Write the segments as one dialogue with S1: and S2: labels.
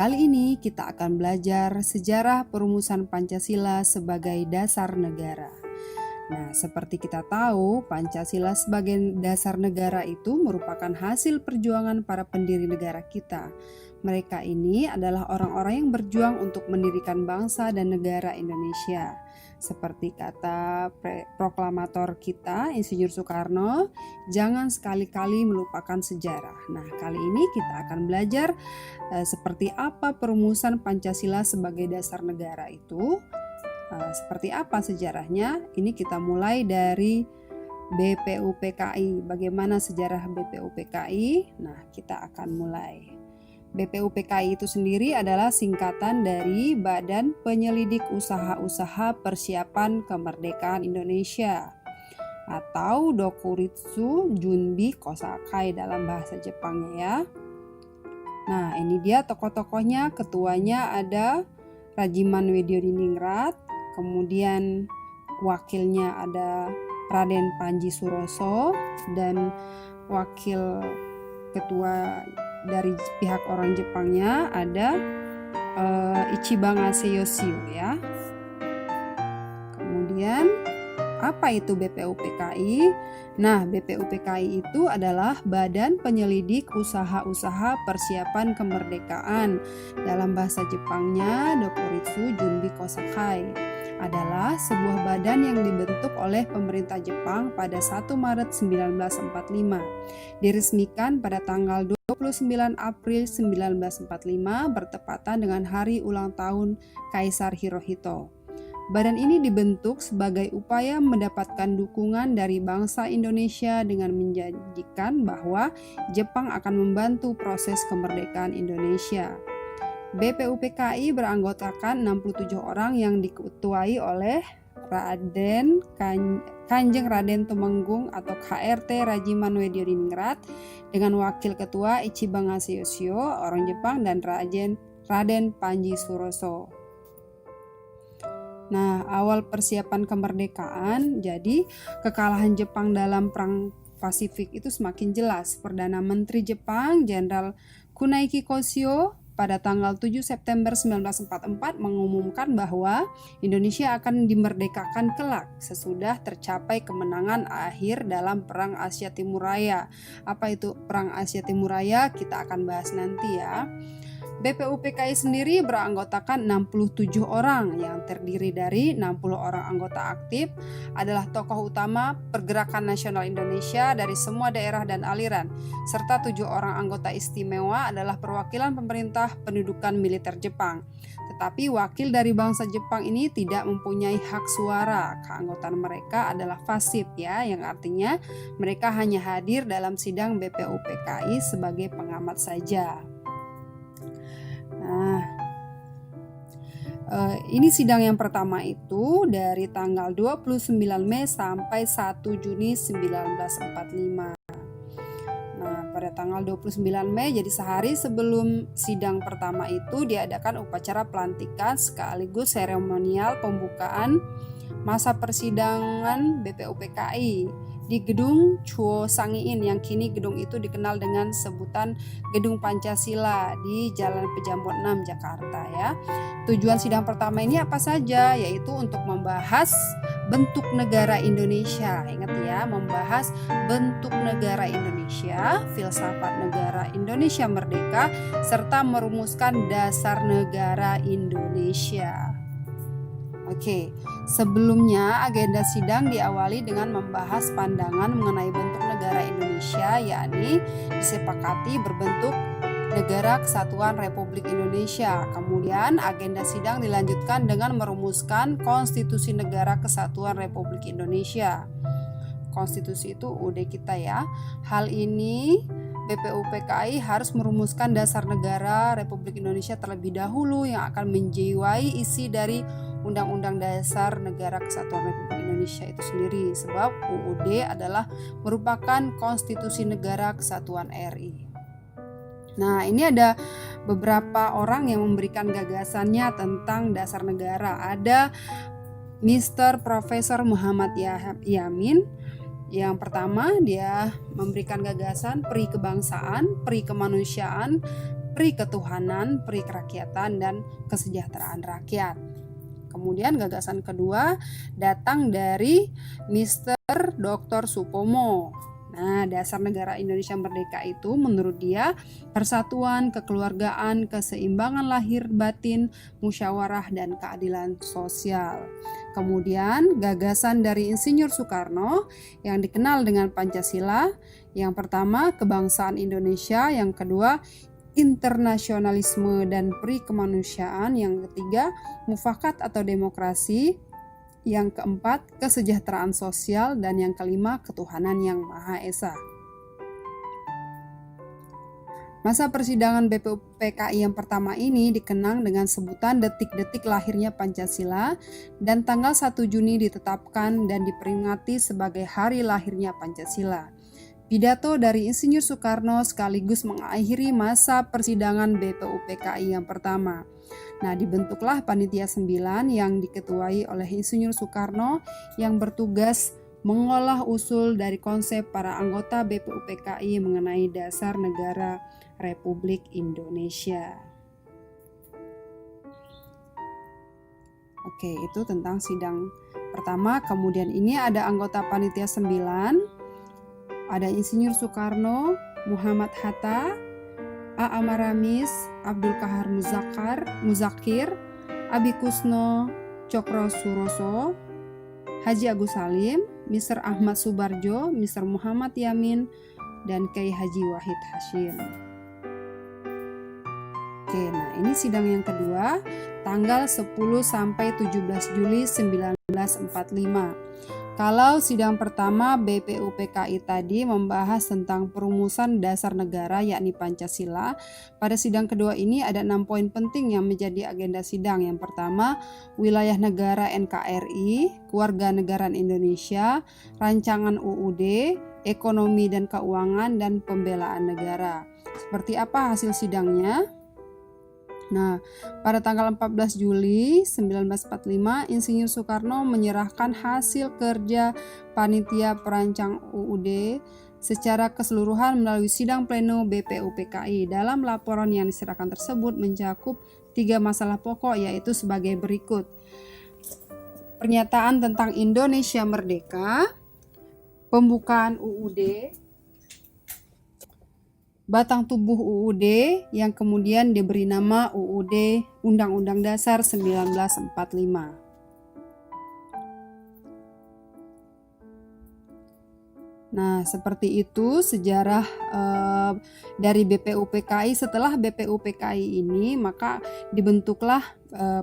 S1: Kali ini kita akan belajar sejarah perumusan Pancasila sebagai dasar negara. Nah, seperti kita tahu, Pancasila sebagai dasar negara itu merupakan hasil perjuangan para pendiri negara kita. Mereka ini adalah orang-orang yang berjuang untuk mendirikan bangsa dan negara Indonesia. Seperti kata proklamator kita, Insinyur Soekarno, jangan sekali-kali melupakan sejarah. Nah, kali ini kita akan belajar seperti apa perumusan Pancasila sebagai dasar negara itu. Seperti apa sejarahnya? Ini kita mulai dari BPUPKI. Bagaimana sejarah BPUPKI? Nah, kita akan mulai. BPUPKI itu sendiri adalah singkatan dari Badan Penyelidik Usaha-Usaha Persiapan Kemerdekaan Indonesia atau Dokuritsu Junbi Kosakai dalam bahasa Jepangnya ya. Nah, ini dia tokoh-tokohnya. Ketuanya ada Rajiman Weddiodiningrat, kemudian wakilnya ada Raden Panji Suroso, dan wakil ketua dari pihak orang Jepangnya ada Ichibanga Seiyoshiu ya. Kemudian apa itu BPUPKI? Nah, BPUPKI itu adalah Badan Penyelidik Usaha-Usaha Persiapan Kemerdekaan. Dalam bahasa Jepangnya, Dokuritsu Junbi Kosakai adalah sebuah badan yang dibentuk oleh pemerintah Jepang pada 1 Maret 1945. Diresmikan pada tanggal 29 April 1945 bertepatan dengan hari ulang tahun Kaisar Hirohito. Badan ini dibentuk sebagai upaya mendapatkan dukungan dari bangsa Indonesia dengan menjanjikan bahwa Jepang akan membantu proses kemerdekaan Indonesia. BPUPKI beranggotakan 67 orang yang diketuai oleh Kanjeng Raden Tumenggung atau KRT Rajiman Weddiodiningrat dengan wakil ketua Ichibanga Seiyoshiu orang Jepang dan Raden Panji Suroso. Nah, awal persiapan kemerdekaan, jadi kekalahan Jepang dalam Perang Pasifik itu semakin jelas. Perdana Menteri Jepang, Jenderal Kunaiki Koshio, pada tanggal 7 September 1944 mengumumkan bahwa Indonesia akan dimerdekakan kelak sesudah tercapai kemenangan akhir dalam Perang Asia Timur Raya. Apa itu Perang Asia Timur Raya? Kita akan bahas nanti ya. BPUPKI sendiri beranggotakan 67 orang yang terdiri dari 60 orang anggota aktif adalah tokoh utama Pergerakan Nasional Indonesia dari semua daerah dan aliran, serta 7 orang anggota istimewa adalah perwakilan pemerintah pendudukan militer Jepang. Tetapi wakil dari bangsa Jepang ini tidak mempunyai hak suara. Keanggotaan mereka adalah pasif ya, yang artinya mereka hanya hadir dalam sidang BPUPKI sebagai pengamat saja. Nah, ini sidang yang pertama itu dari tanggal 29 Mei sampai 1 Juni 1945. Nah, pada tanggal 29 Mei, jadi sehari sebelum sidang pertama itu diadakan upacara pelantikan sekaligus seremonial pembukaan masa persidangan BPUPKI di gedung Chuo Sangiin yang kini gedung itu dikenal dengan sebutan Gedung Pancasila di Jalan Pejambon 6 Jakarta ya. Tujuan sidang pertama ini apa saja? Yaitu untuk membahas bentuk negara Indonesia. Ingat ya, membahas bentuk negara Indonesia, filsafat negara Indonesia merdeka, serta merumuskan dasar negara Indonesia. Oke, sebelumnya agenda sidang diawali dengan membahas pandangan mengenai bentuk negara Indonesia, yakni disepakati berbentuk Negara Kesatuan Republik Indonesia. Kemudian agenda sidang dilanjutkan dengan merumuskan Konstitusi Negara Kesatuan Republik Indonesia. Konstitusi itu UUD kita ya. Hal ini BPUPKI harus merumuskan dasar negara Republik Indonesia terlebih dahulu yang akan menjiwai isi dari Undang-Undang Dasar Negara Kesatuan Republik Indonesia itu sendiri, sebab UUD adalah merupakan konstitusi negara kesatuan RI. Nah, ini ada beberapa orang yang memberikan gagasannya tentang dasar negara. Ada Mr. Profesor Muhammad Yamin. Yang pertama, dia memberikan gagasan peri kebangsaan, peri kemanusiaan, peri ketuhanan, peri kerakyatan, dan kesejahteraan rakyat. Kemudian gagasan kedua datang dari Mr. Dr. Supomo. Nah, dasar negara Indonesia merdeka itu menurut dia persatuan, kekeluargaan, keseimbangan lahir batin, musyawarah, dan keadilan sosial. Kemudian gagasan dari Insinyur Soekarno yang dikenal dengan Pancasila. Yang pertama, kebangsaan Indonesia. Yang kedua, internasionalisme dan peri kemanusiaan. Yang ketiga, mufakat atau demokrasi. Yang keempat, kesejahteraan sosial. Dan yang kelima, ketuhanan yang Maha Esa. Masa persidangan BPUPKI yang pertama ini dikenang dengan sebutan detik-detik lahirnya Pancasila, dan tanggal 1 Juni ditetapkan dan diperingati sebagai hari lahirnya Pancasila. Pidato dari Insinyur Soekarno sekaligus mengakhiri masa persidangan BPUPKI yang pertama. Nah, dibentuklah Panitia 9 yang diketuai oleh Insinyur Soekarno yang bertugas mengolah usul dari konsep para anggota BPUPKI mengenai dasar negara Republik Indonesia. Oke, itu tentang sidang pertama. Kemudian ini ada anggota Panitia 9. Ada Insinyur Soekarno, Muhammad Hatta, A. Maramis, Abdul Kahar Muzakir, Abi Kusno, Cokro Suroso, Haji Agus Salim, Mr. Ahmad Subarjo, Mr. Muhammad Yamin, dan Kiai Haji Wahid Hashim. Oke, nah ini sidang yang kedua, tanggal 10 sampai 17 Juli 1945. Kalau sidang pertama BPUPKI tadi membahas tentang perumusan dasar negara yakni Pancasila, pada sidang kedua ini ada 6 poin penting yang menjadi agenda sidang. Yang pertama, wilayah negara NKRI, kewarganegaraan Indonesia, rancangan UUD, ekonomi dan keuangan, dan pembelaan negara. Seperti apa hasil sidangnya? Nah, pada tanggal 14 Juli 1945, Insinyur Soekarno menyerahkan hasil kerja Panitia Perancang UUD secara keseluruhan melalui sidang pleno BPUPKI. Dalam laporan yang diserahkan tersebut mencakup 3 masalah pokok, yaitu sebagai berikut. Pernyataan tentang Indonesia Merdeka, pembukaan UUD, batang tubuh UUD yang kemudian diberi nama UUD Undang-Undang Dasar 1945. Nah, seperti itu sejarah dari BPUPKI. Setelah BPUPKI ini, maka dibentuklah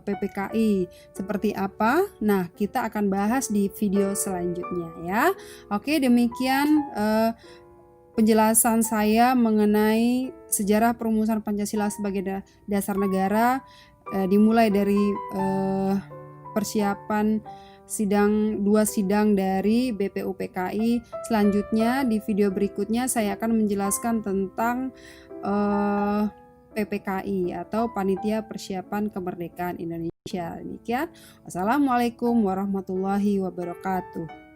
S1: PPKI. Seperti apa? Nah, kita akan bahas di video selanjutnya ya. Oke, demikian penjelasan saya mengenai sejarah perumusan Pancasila sebagai dasar negara, dimulai dari persiapan dua sidang dari BPUPKI. Selanjutnya di video berikutnya saya akan menjelaskan tentang PPKI atau Panitia Persiapan Kemerdekaan Indonesia. Demikian. Wassalamualaikum warahmatullahi wabarakatuh.